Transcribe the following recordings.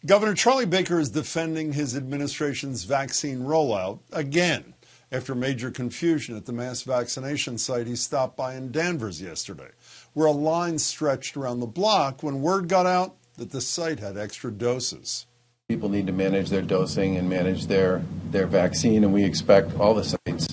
Governor Charlie Baker is defending his administration's vaccine rollout again after major confusion at the mass vaccination site he stopped by in Danvers yesterday, where a line stretched around the block when word got out that the site had extra doses. People need to manage their dosing and manage their vaccine, and we expect all the sites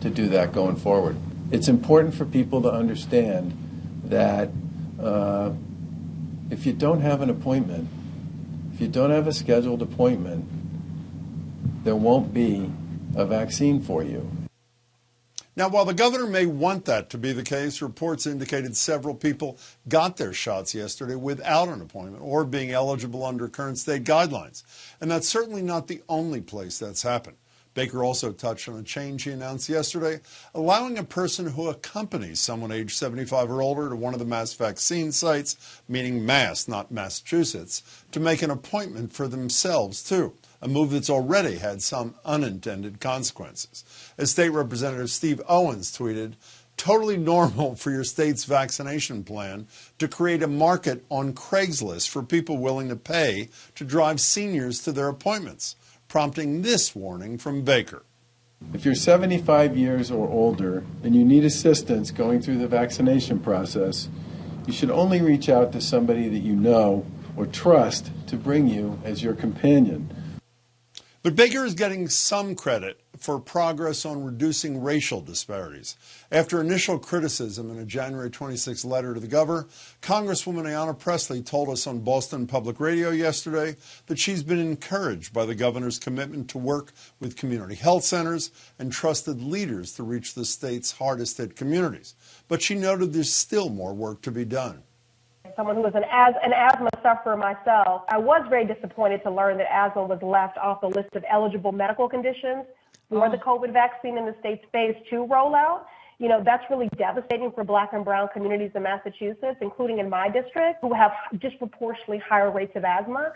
to do that going forward. It's important for people to understand that if you don't have an appointment, if you don't have a scheduled appointment, there won't be a vaccine for you. Now, while the governor may want that to be the case, reports indicated several people got their shots yesterday without an appointment or being eligible under current state guidelines. And that's certainly not the only place that's happened. Baker also touched on a change he announced yesterday, allowing a person who accompanies someone age 75 or older to one of the mass vaccine sites, meaning Mass, not Massachusetts, to make an appointment for themselves, too, a move that's already had some unintended consequences. As State Representative Steve Owens tweeted, "Totally normal for your state's vaccination plan to create a market on Craigslist for people willing to pay to drive seniors to their appointments," prompting this warning from Baker. If you're 75 years or older and you need assistance going through the vaccination process, you should only reach out to somebody that you know or trust to bring you as your companion. But Baker is getting some credit for progress on reducing racial disparities. After initial criticism in a January 26 letter to the governor, Congresswoman Ayanna Pressley told us on Boston Public Radio yesterday that she's been encouraged by the governor's commitment to work with community health centers and trusted leaders to reach the state's hardest hit communities. But she noted there's still more work to be done. Someone who was an asthma sufferer myself, I was very disappointed to learn that asthma was left off the list of eligible medical conditions for the COVID vaccine in the state's phase 2 rollout. You know, that's really devastating for Black and brown communities in Massachusetts, including in my district, who have disproportionately higher rates of asthma.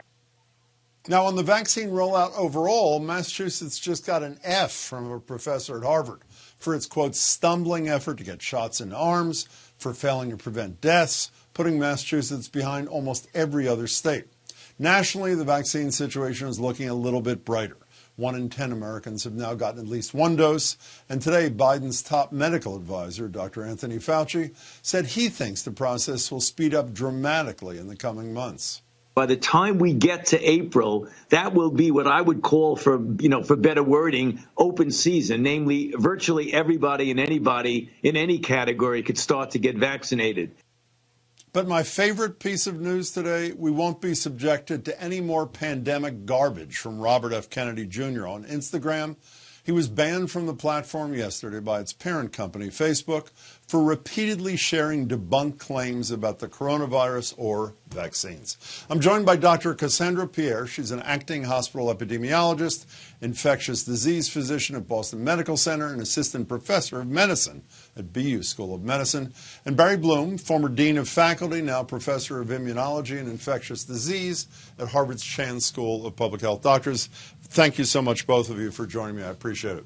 Now, on the vaccine rollout overall, Massachusetts just got an F from a professor at Harvard for its, quote, stumbling effort to get shots in arms, for failing to prevent deaths, putting Massachusetts behind almost every other state. Nationally, the vaccine situation is looking a little bit brighter. 1 in 10 Americans have now gotten at least one dose. And today, Biden's top medical advisor, Dr. Anthony Fauci, said he thinks the process will speed up dramatically in the coming months. By the time we get to April, that will be what I would call, for better wording, open season. Namely, virtually everybody and anybody in any category could start to get vaccinated. But my favorite piece of news today, we won't be subjected to any more pandemic garbage from Robert F. Kennedy Jr. on Instagram. He was banned from the platform yesterday by its parent company, Facebook, for repeatedly sharing debunked claims about the coronavirus or vaccines. I'm joined by Dr. Cassandra Pierre. She's an acting hospital epidemiologist, infectious disease physician at Boston Medical Center, and assistant professor of medicine at BU School of Medicine. And Barry Bloom, former dean of faculty, now professor of immunology and infectious disease at Harvard's Chan School of Public Health. Doctors, thank you so much, both of you, for joining me. I appreciate it.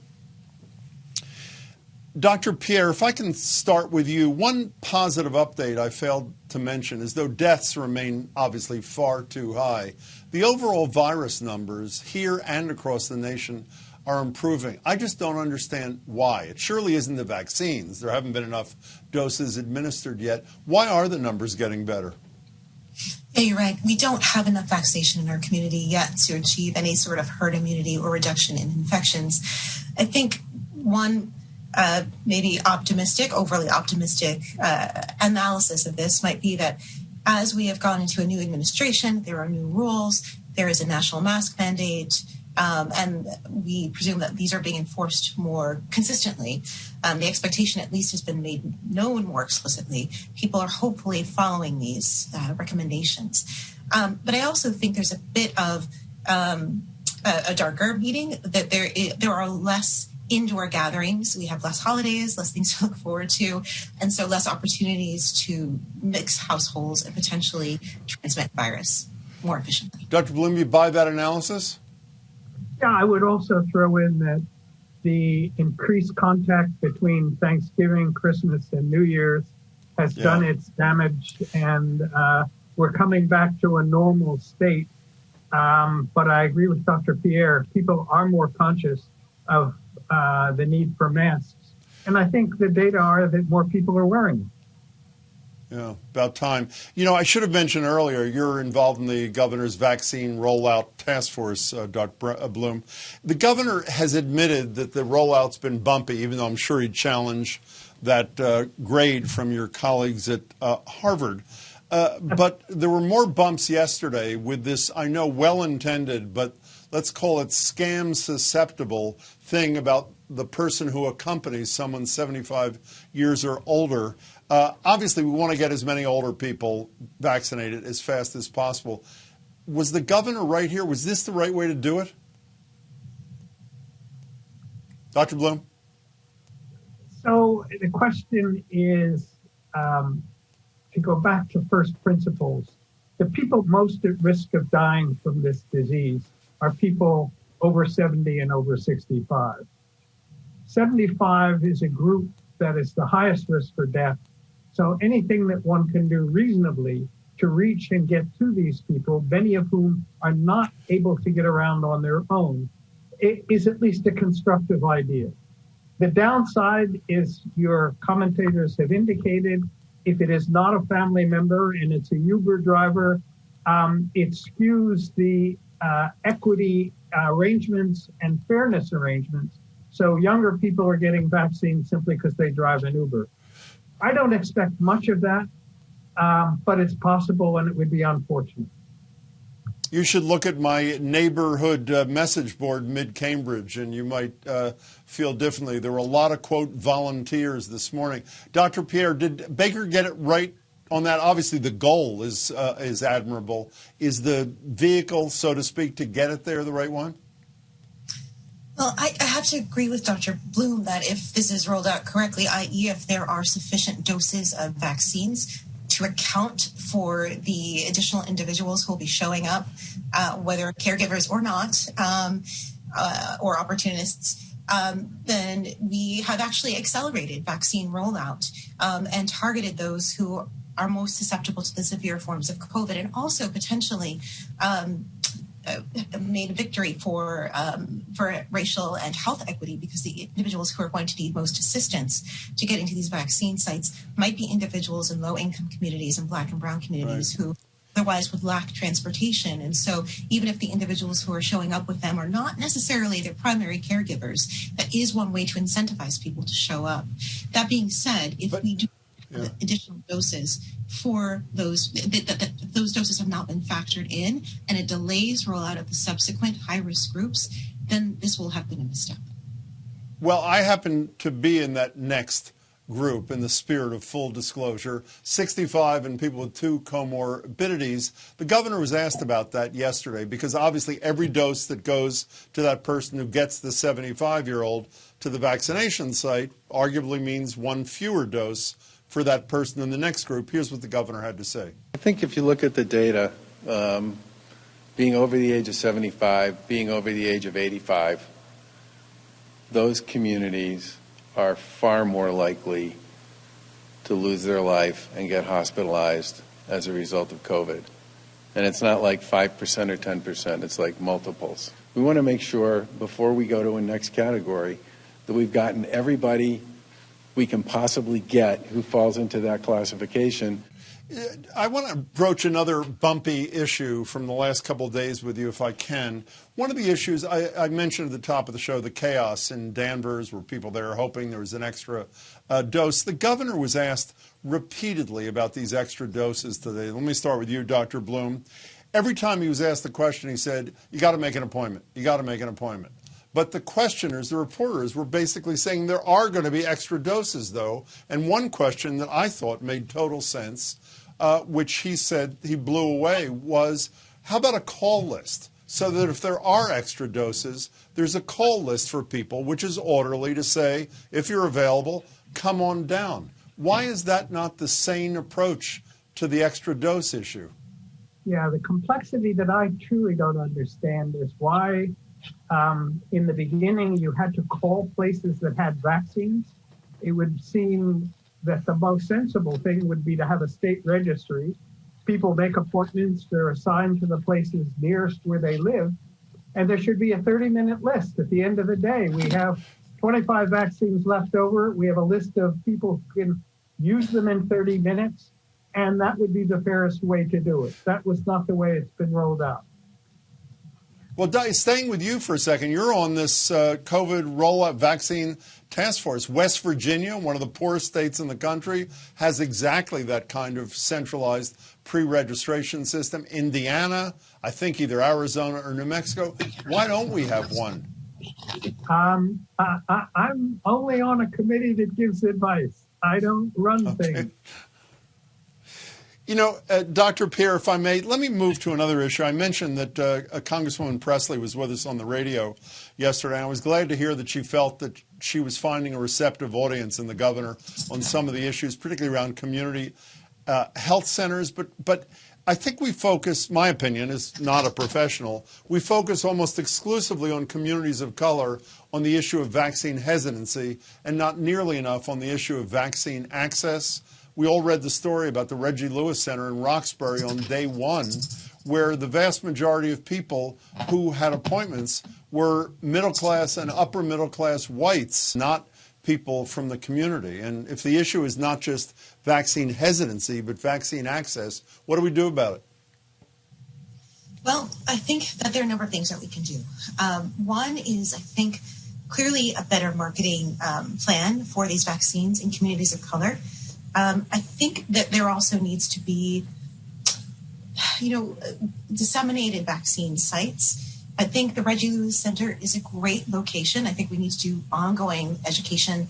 Dr. Pierre, if I can start with you, one positive update I failed to mention is though deaths remain obviously far too high, the overall virus numbers here and across the nation are improving. I just don't understand why. It surely isn't the vaccines. There haven't been enough doses administered yet. Why are the numbers getting better? Yeah, you're right. We don't have enough vaccination in our community yet to achieve any sort of herd immunity or reduction in infections. I think one maybe overly optimistic analysis of this might be that as we have gone into a new administration, there are new rules, there is a national mask mandate, and we presume that these are being enforced more consistently. The expectation at least has been made known more explicitly. People are hopefully following these recommendations. But I also think there's a bit of a darker meaning that there are less indoor gatherings. We have less holidays, less things to look forward to, and so less opportunities to mix households and potentially transmit virus more efficiently. Dr. Bloom, you buy that analysis? Yeah, I would also throw in that the increased contact between Thanksgiving, Christmas, and New Year's has done its damage, and we're coming back to a normal state But I agree with Dr. Pierre. People are more conscious of the need for masks. And I think the data are that more people are wearing them. Yeah, about time. You know, I should have mentioned earlier, you're involved in the governor's vaccine rollout task force, Dr. Bloom. The governor has admitted that the rollout's been bumpy, even though I'm sure he'd challenge that grade from your colleagues at Harvard. But there were more bumps yesterday with this, I know, well-intended, but let's call it scam-susceptible thing about the person who accompanies someone 75 years or older. Obviously, we want to get as many older people vaccinated as fast as possible. Was the governor right here? Was this the right way to do it? Dr. Bloom? So the question is, to go back to first principles, the people most at risk of dying from this disease are people over 70 and over 65. 75 is a group that is the highest risk for death. So anything that one can do reasonably to reach and get to these people, many of whom are not able to get around on their own, is at least a constructive idea. The downside is, your commentators have indicated, if it is not a family member and it's a Uber driver, it skews the equity arrangements and fairness arrangements. So younger people are getting vaccines simply because they drive an Uber. I don't expect much of that, but it's possible, and it would be unfortunate. You should look at my neighborhood message board mid-Cambridge, and you might feel differently. There were a lot of, quote, volunteers this morning. Dr. Pierre, did Baker get it right on that? Obviously, the goal is admirable. Is the vehicle, so to speak, to get it there the right one? Well, I have to agree with Dr. Bloom that if this is rolled out correctly, i.e. if there are sufficient doses of vaccines to account for the additional individuals who will be showing up, whether caregivers or not, or opportunists, then we have actually accelerated vaccine rollout and targeted those who are most susceptible to the severe forms of COVID, and also potentially made a victory for racial and health equity, because the individuals who are going to need most assistance to get into these vaccine sites might be individuals in low-income communities and Black and Brown communities, right, who otherwise would lack transportation. And so even if the individuals who are showing up with them are not necessarily their primary caregivers, that is one way to incentivize people to show up. That being said, if we do additional doses for those, those doses have not been factored in, and it delays rollout of the subsequent high-risk groups, then this will have been a misstep. Well, I happen to be in that next group, in the spirit of full disclosure, 65 and people with 2 comorbidities. The governor was asked about that yesterday, because obviously every dose that goes to that person who gets the 75-year-old to the vaccination site arguably means one fewer dose for that person in the next group. Here's what the governor had to say. I think if you look at the data, being over the age of 75, being over the age of 85, those communities are far more likely to lose their life and get hospitalized as a result of COVID. And it's not like 5% or 10%, it's like multiples. We want to make sure, before we go to a next category, that we've gotten everybody we can possibly get who falls into that classification. I want to broach another bumpy issue from the last couple of days with you, if I can. One of the issues I mentioned at the top of the show, the chaos in Danvers, where people there are hoping there was an extra dose. The governor was asked repeatedly about these extra doses today. Let me start with you, Dr. Bloom. Every time he was asked the question, he said, you got to make an appointment. You got to make an appointment. But the questioners, the reporters, were basically saying there are going to be extra doses, though. And one question that I thought made total sense, which he said he blew away, was how about a call list? So that if there are extra doses, there's a call list for people, which is orderly, to say, if you're available, come on down. Why is that not the sane approach to the extra dose issue? Yeah, the complexity that I truly don't understand is why in the beginning you had to call places that had vaccines. It would seem that the most sensible thing would be to have a state registry people make appointments. They're assigned to the places nearest where they live. And there should be a 30-minute list at the end of the day. We have 25 vaccines left over. We have a list of people who can use them in 30 minutes. And that would be the fairest way to do it. That was not the way it's been rolled out. Well, staying with you for a second, you're on this COVID rollout vaccine task force. West Virginia, one of the poorest states in the country, has exactly that kind of centralized pre-registration system. Indiana, I think either Arizona or New Mexico. Why don't we have one? I'm only on a committee that gives advice. I don't run things. You know, Dr. Pierre, if I may, let me move to another issue. I mentioned that Congresswoman Presley was with us on the radio yesterday. I was glad to hear that she felt that she was finding a receptive audience in the governor on some of the issues, particularly around community health centers. But I think we focus, my opinion is not a professional, we focus almost exclusively on communities of color on the issue of vaccine hesitancy and not nearly enough on the issue of vaccine access. We all read the story about the Reggie Lewis Center in Roxbury on day one, where the vast majority of people who had appointments were middle class and upper middle class whites, not people from the community. And if the issue is not just vaccine hesitancy, but vaccine access, what do we do about it? Well, I think that there are a number of things that we can do. One is, I think, clearly a better marketing plan for these vaccines in communities of color. I think that there also needs to be, disseminated vaccine sites. I think the Reggie Lewis Center is a great location. I think we need to do ongoing education.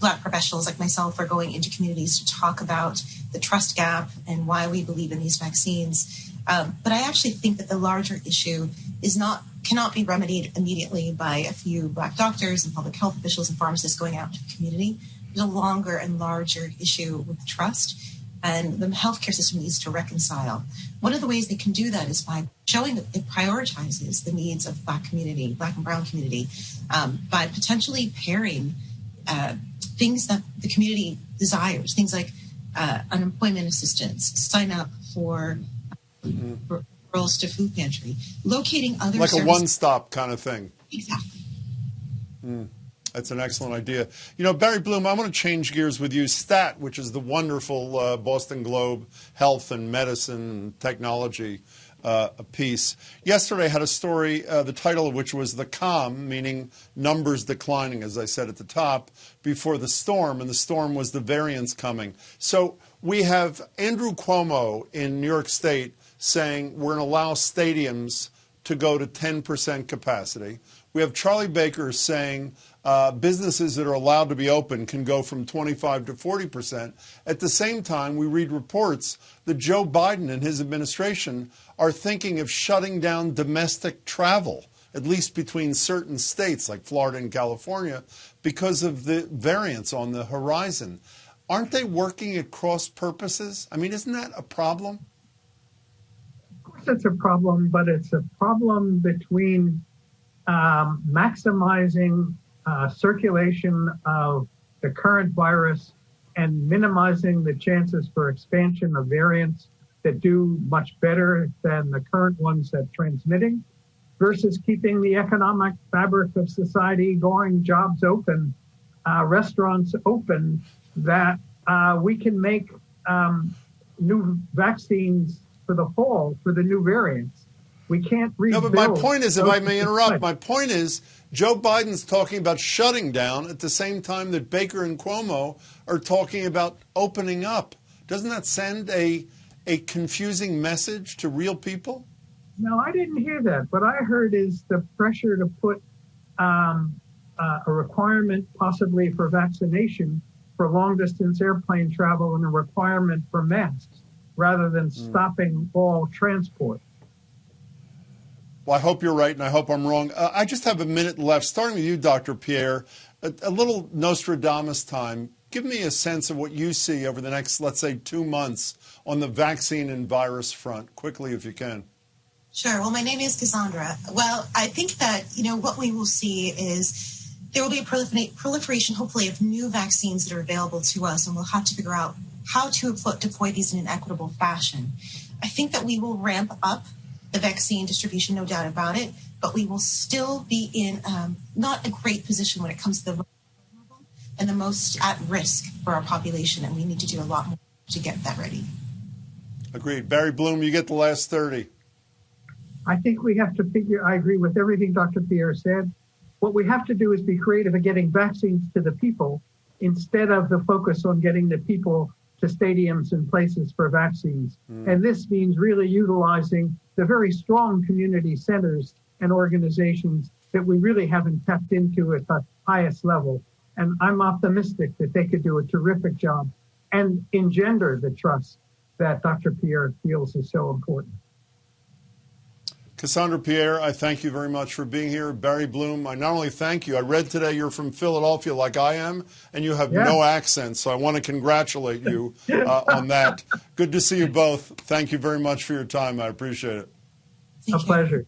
Black professionals like myself are going into communities to talk about the trust gap and why we believe in these vaccines. But I actually think that the larger issue cannot be remedied immediately by a few Black doctors and public health officials and pharmacists going out to the community. There's a longer and larger issue with trust, and the healthcare system needs to reconcile. One of the ways they can do that is by showing that it prioritizes the needs of Black community, Black and Brown community, by potentially pairing things that the community desires, things like unemployment assistance, sign up for referrals to food pantry, locating other like services. A one-stop kind of thing. Exactly. That's an excellent idea. You know, Barry Bloom, I want to change gears with you. STAT, which is the wonderful Boston Globe health and medicine and technology piece, yesterday had a story, the title of which was The Calm, meaning numbers declining, as I said at the top, before the storm, and the storm was the variants coming. So we have Andrew Cuomo in New York State saying we're going to allow stadiums to go to 10% capacity. We have Charlie Baker saying businesses that are allowed to be open can go from 25 to 40%. At the same time, we read reports that Joe Biden and his administration are thinking of shutting down domestic travel, at least between certain states like Florida and California, because of the variants on the horizon. Aren't they working at cross purposes? I mean, isn't that a problem? Of course it's a problem, but it's a problem between maximizing circulation of the current virus and minimizing the chances for expansion of variants that do much better than the current ones at transmitting, versus keeping the economic fabric of society going, jobs open, restaurants open, that we can make new vaccines for the fall for the new variants. We can't rebuild. No, but my point is, if I may interrupt, my point is Joe Biden's talking about shutting down at the same time that Baker and Cuomo are talking about opening up. Doesn't that send a confusing message to real people? No, I didn't hear that. What I heard is the pressure to put a requirement possibly for vaccination for long-distance airplane travel and a requirement for masks rather than stopping all transport. Well, I hope you're right, and I hope I'm wrong. I just have a minute left. Starting with you, Dr. Pierre, a little Nostradamus time. Give me a sense of what you see over the next, let's say, 2 months on the vaccine and virus front. Quickly, if you can. Sure. Well, my name is Cassandra. Well, I think that, what we will see is there will be a proliferation, hopefully, of new vaccines that are available to us, and we'll have to figure out how to deploy these in an equitable fashion. I think that we will ramp up the vaccine distribution, no doubt about it, but we will still be in not a great position when it comes to the vulnerable and the most at risk for our population, and we need to do a lot more to get that ready. Agreed. Barry Bloom, you get the last 30. I think we have to I agree with everything Dr. Pierre said. What we have to do is be creative at getting vaccines to the people instead of the focus on getting the people to stadiums and places for vaccines. And this means really utilizing the very strong community centers and organizations that we really haven't tapped into at the highest level. And I'm optimistic that they could do a terrific job and engender the trust that Dr. Pierre feels is so important. Cassandra Pierre, I thank you very much for being here. Barry Bloom, I not only thank you, I read today you're from Philadelphia like I am, and you have no accent, so I want to congratulate you on that. Good to see you both. Thank you very much for your time. I appreciate it. A pleasure.